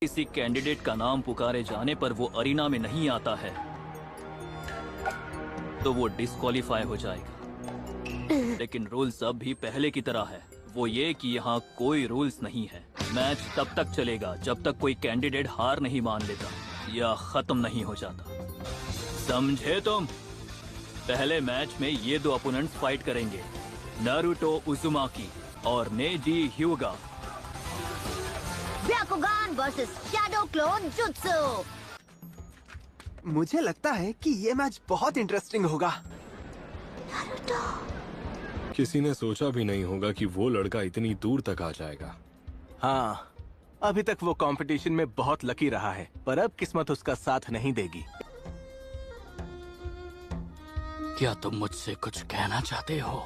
किसी कैंडिडेट का नाम पुकारे जाने पर वो अरीना में नहीं आता है तो वो डिस्क्वालीफाई हो जाएगा। लेकिन रूल्स अब भी पहले की तरह है, वो ये कि यहाँ कोई रूल्स नहीं है। मैच तब तक चलेगा जब तक कोई कैंडिडेट हार नहीं मान लेता या खत्म नहीं हो जाता, समझे तुम? पहले मैच में ये दो अपोनेंट्स फाइट करेंगे, नारुतो उजुमाकी और Neji Hyuga. Byakugan versus shadow clone jutsu. मुझे लगता है कि ये मैच बहुत इंटरेस्टिंग होगा। किसी ने सोचा भी नहीं होगा कि वो लड़का इतनी दूर तक आ जाएगा। हाँ, अभी तक वो कंपटीशन में बहुत लकी रहा है, पर अब किस्मत उसका साथ नहीं देगी। क्या तुम मुझसे कुछ कहना चाहते हो?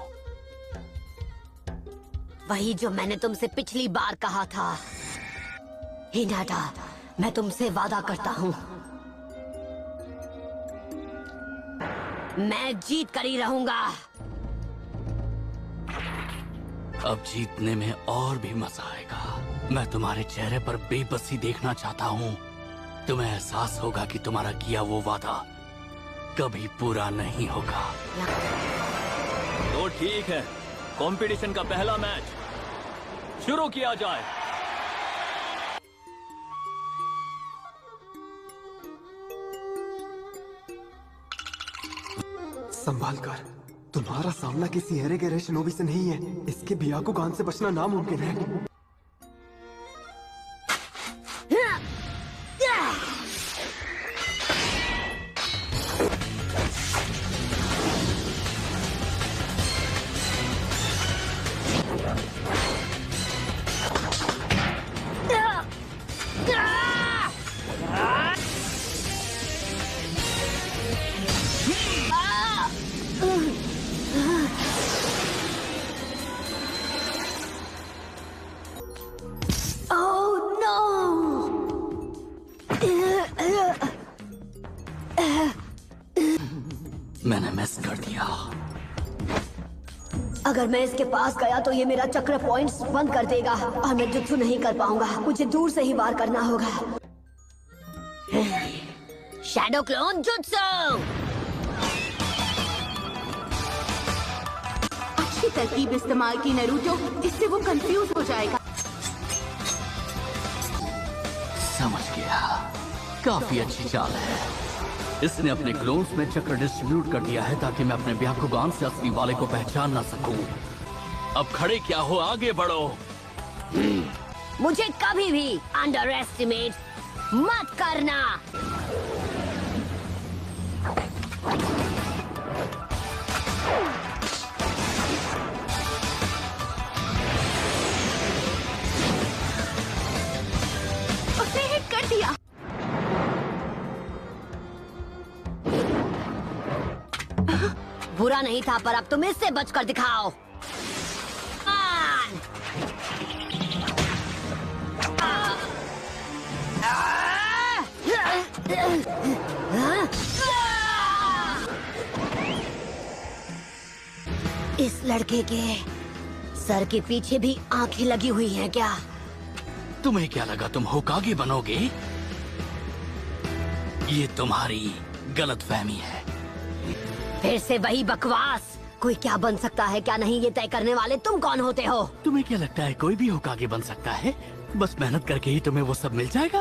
वही जो मैंने तुमसे पिछली बार कहा था। हिनाटा, मैं तुमसे वादा करता हूँ, मैं जीत कर ही रहूंगा। अब जीतने में और भी मजा आएगा। मैं तुम्हारे चेहरे पर बेबसी देखना चाहता हूँ। तुम्हें एहसास होगा कि तुम्हारा किया वो वादा कभी पूरा नहीं होगा। तो ठीक है, कंपटीशन का पहला मैच शुरू किया जाए। संभाल कर, तुम्हारा सामना किसी हेरे गहरे शनोबी से नहीं है। इसके ब्याकुगान से बचना नामुमकिन है। मैंने मिस कर दिया। अगर मैं इसके पास गया तो ये मेरा चक्र पॉइंट्स बंद कर देगा और मैं जुत्सु नहीं कर पाऊंगा। मुझे दूर से ही वार करना होगा। Shadow clone jutsu. अच्छी तरकीब इस्तेमाल की नारुतो, इससे वो कंफ्यूज हो जाएगा। समझ गया, काफी अच्छी चाल है। इसने अपने क्लोन्स में चक्र डिस्ट्रीब्यूट कर दिया है ताकि मैं अपने ब्याकुगान से असली वाले को पहचान ना सकूं। अब खड़े क्या हो, आगे बढ़ो। मुझे कभी भी अंडर एस्टिमेट मत करना। उसने हिट कर दिया। बुरा नहीं था, पर अब तुम इससे बचकर दिखाओ। इस लड़के के सर के पीछे भी आंखें लगी हुई हैं क्या? तुम्हें क्या लगा तुम होकागे बनोगे? ये तुम्हारी गलतफहमी है। फिर से वही बकवास। कोई क्या बन सकता है क्या नहीं, ये तय करने वाले तुम कौन होते हो? तुम्हें क्या लगता है कोई भी होकागे बन सकता है? बस मेहनत करके ही तुम्हें वो सब मिल जाएगा।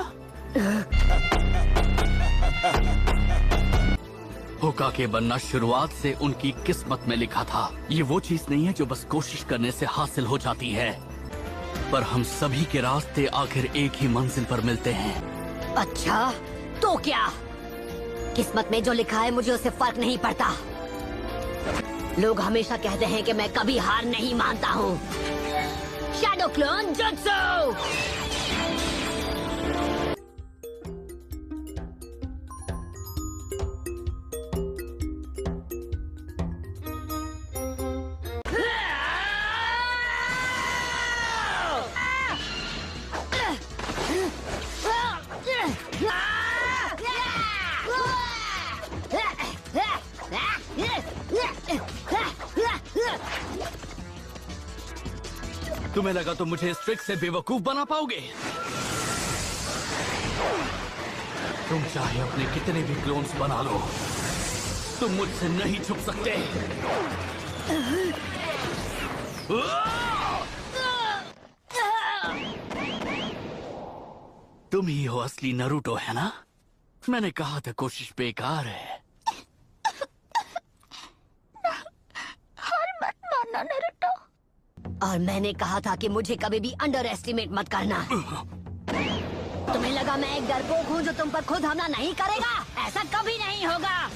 होकागे बनना शुरुआत से उनकी किस्मत में लिखा था। ये वो चीज नहीं है जो बस कोशिश करने से हासिल हो जाती है, पर हम सभी के रास्ते आखिर एक ही मंजिल पर मिलते हैं। अच्छा, तो क्या? किस्मत में जो लिखा है मुझे उससे फर्क नहीं पड़ता। लोग हमेशा कहते हैं कि मैं कभी हार नहीं मानता हूँ। Shadow clone jutsu. तुम्हें लगा तो मुझे इस ट्रिक से बेवकूफ बना पाओगे? तुम चाहे अपने कितने भी क्लोन्स बना लो, तुम मुझसे नहीं छुप सकते। तुम ही हो असली नरूटो, है ना? मैंने कहा था कोशिश बेकार है। हार मत मानना नरूटो। और मैंने कहा था कि मुझे कभी भी अंडर एस्टिमेट मत करना। तुम्हें लगा मैं एक डरपोक हूँ जो तुम पर खुद हमला नहीं करेगा? ऐसा कभी नहीं होगा।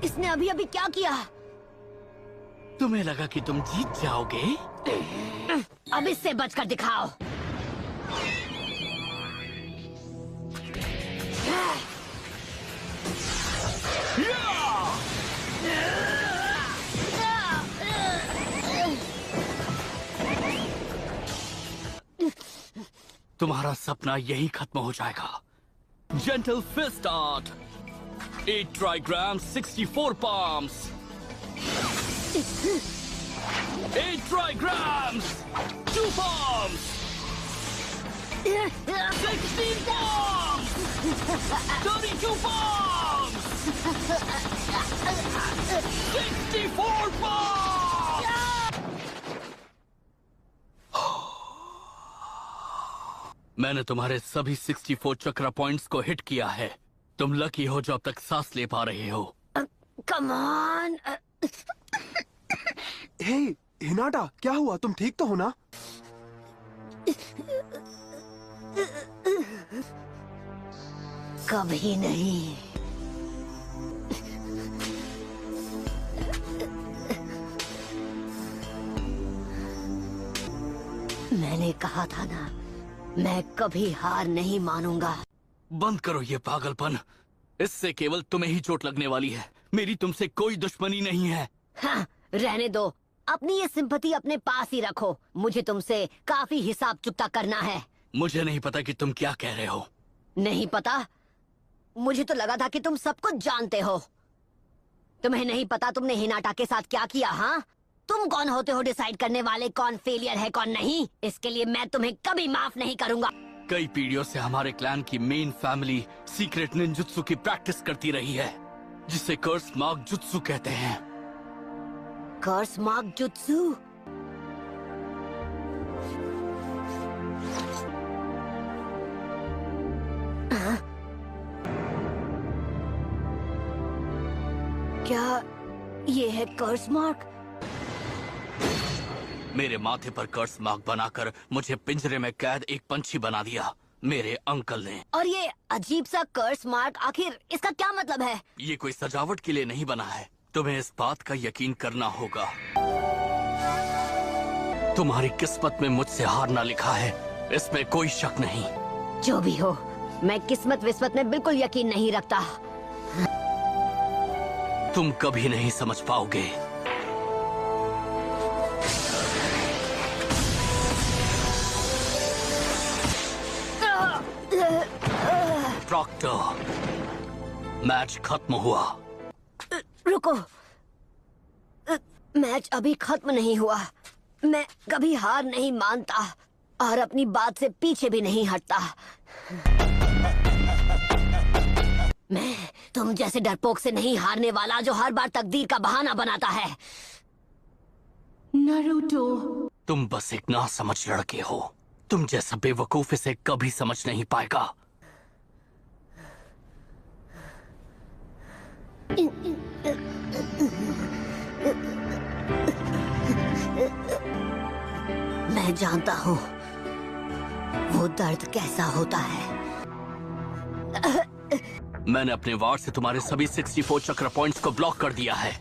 इसने अभी अभी क्या किया? तुम्हें लगा कि तुम जीत जाओगे? अब इससे बचकर दिखाओ। तुम्हारा सपना यही खत्म हो जाएगा। Gentle fist art, 8 trigrams, 64 palms. 8 trigrams, 2 palms. 16 palms. 32 palms. 64 palms. मैंने तुम्हारे सभी 64 चक्रा पॉइंट्स को हिट किया है। तुम लकी हो जो अब तक सांस ले पा रहे हो। Come on. हे हिनाटा, क्या हुआ? तुम ठीक तो हो ना? कभी नहीं। मैंने कहा था ना, मैं कभी हार नहीं मानूंगा। बंद करो ये पागलपन। इससे केवल तुम्हें ही चोट लगने वाली है। मेरी तुमसे कोई दुश्मनी नहीं है। हाँ, रहने दो। अपनी ये सिंपैथी अपने पास ही रखो। मुझे तुमसे काफी हिसाब चुकता करना है। मुझे नहीं पता कि तुम क्या कह रहे हो। नहीं पता? मुझे तो लगा था कि तुम सब कुछ जानते हो। तुम्हें नहीं पता तुमने हिनाटा के साथ क्या किया? हाँ, तुम कौन होते हो डिसाइड करने वाले कौन फेलियर है कौन नहीं? इसके लिए मैं तुम्हें कभी माफ नहीं करूंगा। कई पीढ़ियों से हमारे क्लैन की मेन फैमिली सीक्रेट निंजुत्सु की प्रैक्टिस करती रही है, जिसे कर्स मार्क जुत्सु कहते हैं। कर्स मार्क जुत्सु? क्या ये है कर्स मार्क? मेरे माथे पर कर्स मार्क बनाकर मुझे पिंजरे में कैद एक पंछी बना दिया मेरे अंकल ने। और ये अजीब सा कर्स मार्क, आखिर इसका क्या मतलब है? ये कोई सजावट के लिए नहीं बना है। तुम्हें इस बात का यकीन करना होगा। तुम्हारी किस्मत में मुझसे हारना लिखा है, इसमें कोई शक नहीं। जो भी हो, मैं किस्मत विस्मत में बिल्कुल यकीन नहीं रखता। तुम कभी नहीं समझ पाओगे। प्रॉक्टर, मैच खत्म हुआ। रुको, मैच अभी खत्म नहीं हुआ। मैं कभी हार नहीं मानता और अपनी बात से पीछे भी नहीं हटता। मैं तुम जैसे डरपोक से नहीं हारने वाला जो हर बार तकदीर का बहाना बनाता है। नारुतो, तुम बस एक नासमझ लड़के हो। तुम जैसा बेवकूफ इसे कभी समझ नहीं पाएगा। मैं जानता हूँ वो दर्द कैसा होता है। मैंने अपने वार से तुम्हारे सभी 64 चक्र पॉइंट्स को ब्लॉक कर दिया है।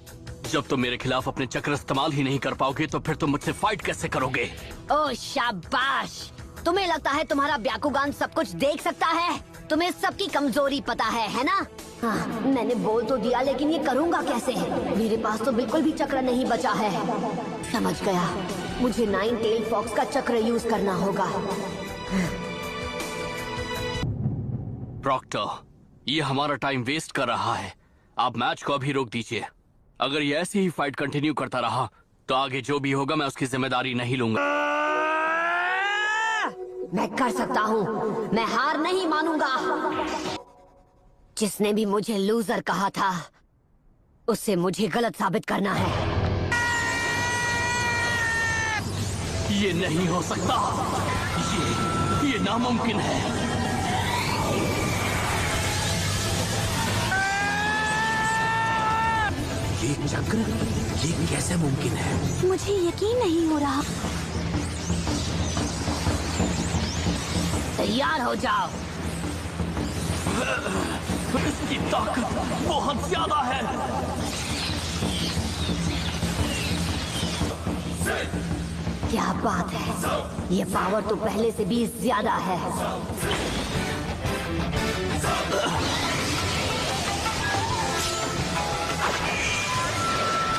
जब तुम मेरे खिलाफ अपने चक्र इस्तेमाल ही नहीं कर पाओगे तो फिर तुम मुझसे फाइट कैसे करोगे? ओह शाबाश! तुम्हें लगता है तुम्हारा ब्याकुगान सब कुछ देख सकता है? तुम्हें सबकी कमजोरी पता है ना? हाँ, मैंने बोल तो दिया, लेकिन ये करूँगा कैसे? मेरे पास तो बिल्कुल भी चक्र नहीं बचा है। समझ गया, मुझे 9 टेल फॉक्स का चक्र यूज करना होगा। प्रॉक्टर, ये हमारा टाइम वेस्ट कर रहा है। आप मैच को अभी रोक दीजिए। अगर ये ऐसी ही फाइट कंटिन्यू करता रहा तो आगे जो भी होगा मैं उसकी जिम्मेदारी नहीं लूंगा। मैं कर सकता हूँ, मैं हार नहीं मानूंगा। जिसने भी मुझे लूजर कहा था उससे मुझे गलत साबित करना है। ये नहीं हो सकता, ये नामुमकिन है। ये चक्र, ये कैसे मुमकिन है? मुझे यकीन नहीं हो रहा। तैयार हो जाओ। इसकी ताकत बहुत ज्यादा है। क्या बात है, ये पावर तो पहले से भी ज्यादा है।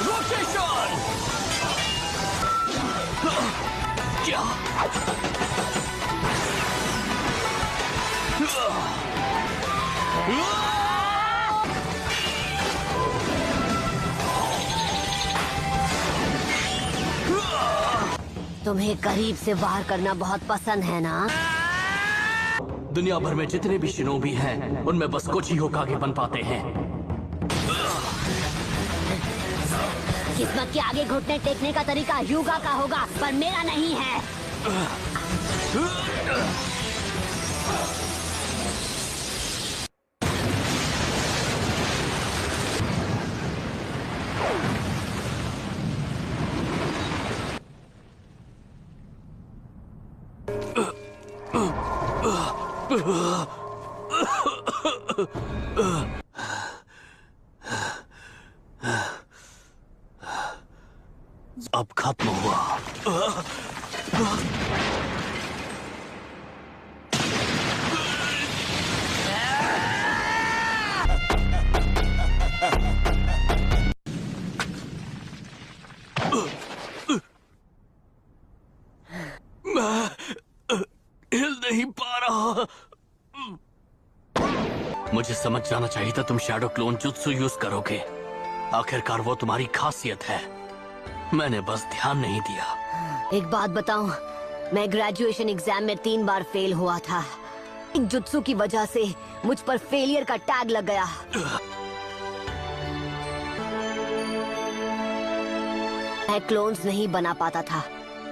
रोटेशन! क्या? तुम्हें करीब से वार करना बहुत पसंद है ना? दुनिया भर में जितने भी शिनोबी हैं, उनमें बस कुछ ही होकागे बन पाते हैं। किस्मत के आगे घुटने टेकने का तरीका युगा का होगा, पर मेरा नहीं है। अब खत्म हुआ। मैं हिल नहीं पा रहा। मुझे समझ जाना चाहिए था तुम शैडो क्लोन जुत्सु यूज करोगे। आखिरकार वो तुम्हारी खासियत है। मैंने बस ध्यान नहीं दिया। एक बात बताऊं, मैं ग्रेजुएशन एग्जाम में 3 बार फेल हुआ था। इन जुत्सु की वजह से मुझ पर फेलियर का टैग लग गया। मैं क्लोन्स नहीं बना पाता था।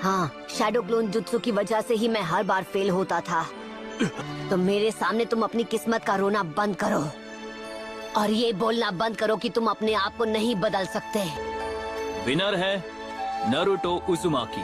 हाँ, शैडो क्लोन जुत्सु की वजह से ही मैं हर बार फेल होता था। तो मेरे सामने तुम अपनी किस्मत का रोना बंद करो और ये बोलना बंद करो कि तुम अपने आप को नहीं बदल सकते। विनर है नारुतो उजुमाकी।